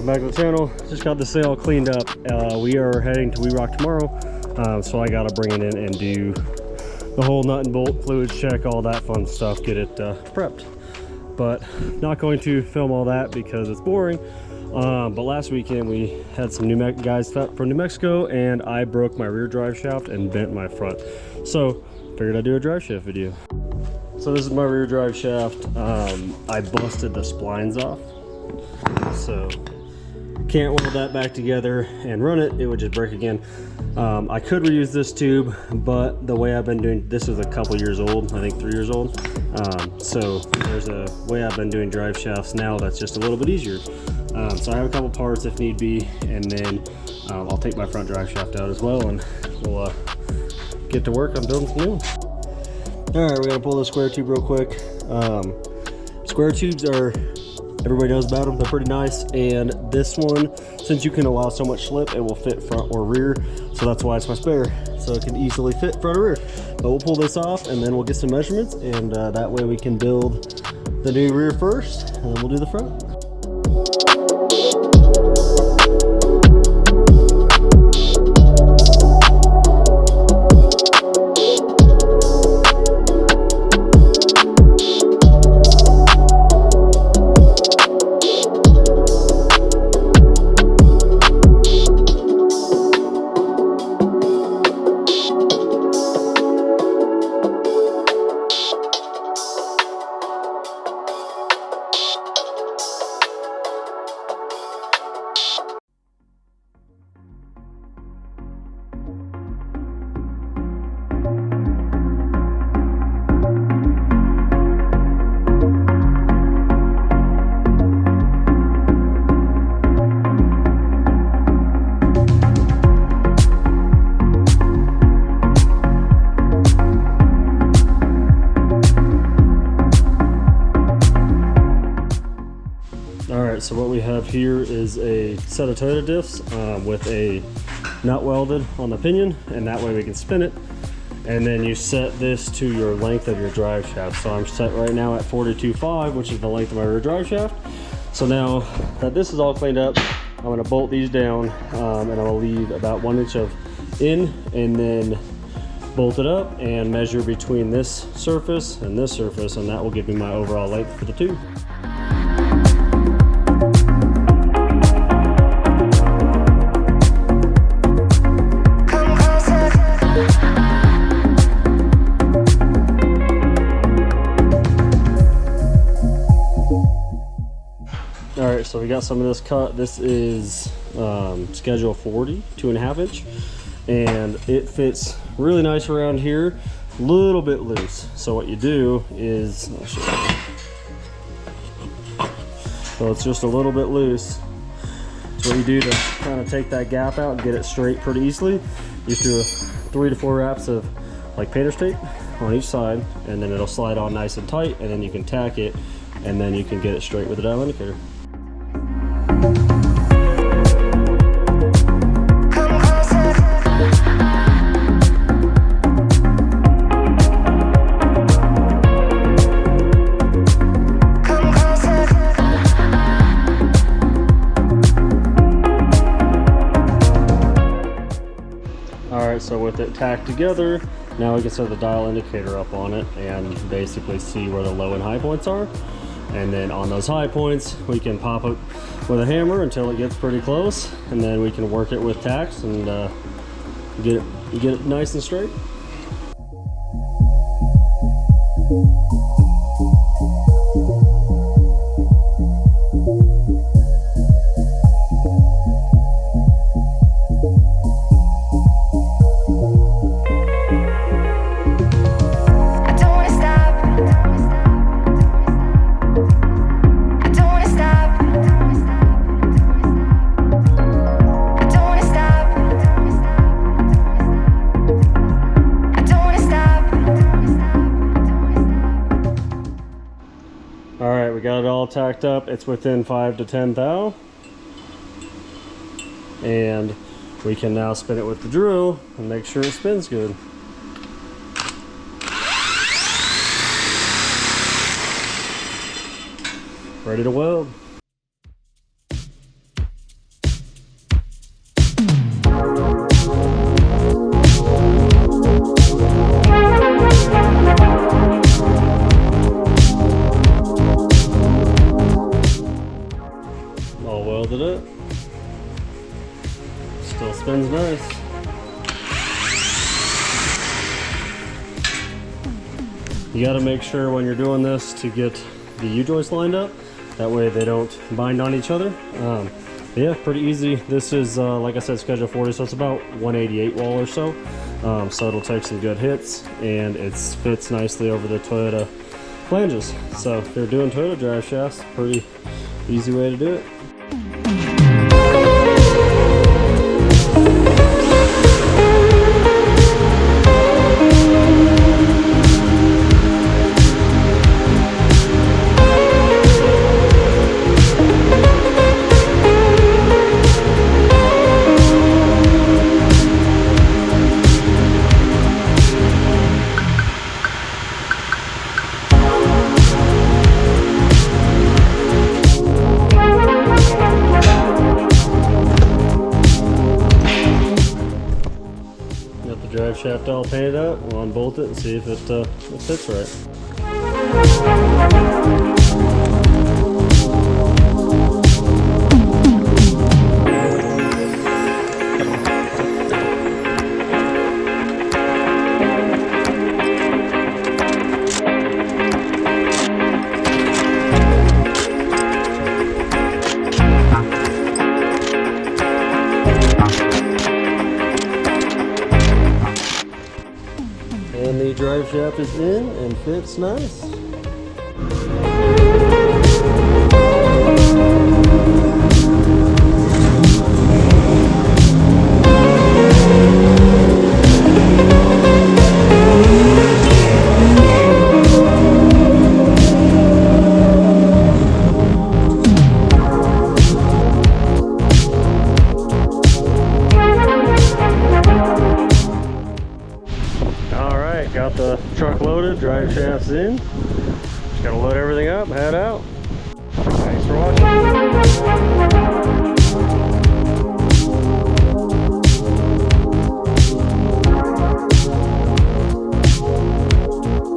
welcome back to the channel. Just got the sail cleaned up. We are heading to We Rock tomorrow, so I gotta bring it in and do the whole nut and bolt fluids check, all that fun stuff, get it prepped. But not going to film all that because it's boring. But last weekend we had some guys from New Mexico, and I broke my rear drive shaft and bent my front, so figured I'd do a drive shaft video. So this is my rear drive shaft. I busted the splines off, so can't weld that back together and run it, it would just break again. I could reuse this tube, but the way I've been doing this is a couple years old, I think 3 years old. So there's a way I've been doing drive shafts now that's just a little bit easier. So I have a couple parts if need be, and then I'll take my front drive shaft out as well, and we'll get to work on building some new ones. All right, we're gonna pull the square tube real quick. Square tubes are, everybody knows about them, they're pretty nice, and this one, since you can allow so much slip, it will fit front or rear, so that's why it's my spare, so it can easily fit front or rear. But we'll pull this off and then we'll get some measurements, and that way we can build the new rear first, and then we'll do the front. So what we have here is a set of Toyota diffs with a nut welded on the pinion, and that way we can spin it. And then you set this to your length of your drive shaft. So I'm set right now at 42.5, which is the length of my rear drive shaft. So now that this is all cleaned up, I'm gonna bolt these down, and I'll leave about 1 inch of in, and then bolt it up and measure between this surface, and that will give me my overall length for the tube. Alright, so we got some of this cut. This is schedule 40, 2.5 inch, and it fits really nice around here, a little bit loose. So what you do is, I'll show you. So it's just a little bit loose. So what you do to kind of take that gap out and get it straight pretty easily, you just do 3 to 4 wraps of like painter's tape on each side, and then it'll slide on nice and tight, and then you can tack it, and then you can get it straight with the dial indicator. Alright, so with it tacked together, now we can set the dial indicator up on it and basically see where the low and high points are. And then on those high points, we can pop it with a hammer until it gets pretty close, and then we can work it with tacks and get it nice and straight. Alright, we got it all tacked up. It's within 5 to 10 thou. And we can now spin it with the drill and make sure it spins good. Ready to weld. All welded up. Still spins nice. You got to make sure when you're doing this to get the U-joints lined up. That way they don't bind on each other. Yeah, pretty easy. This is, like I said, Schedule 40, so it's about 188 wall or so. So it'll take some good hits, and it fits nicely over the Toyota flanges. So if you're doing Toyota drive shafts, pretty easy way to do it. Drive shaft all painted up. We'll unbolt it and see if it fits right. And the drive shaft is in and fits nice. Got the truck loaded, drive shafts in. Just gotta load everything up, head out.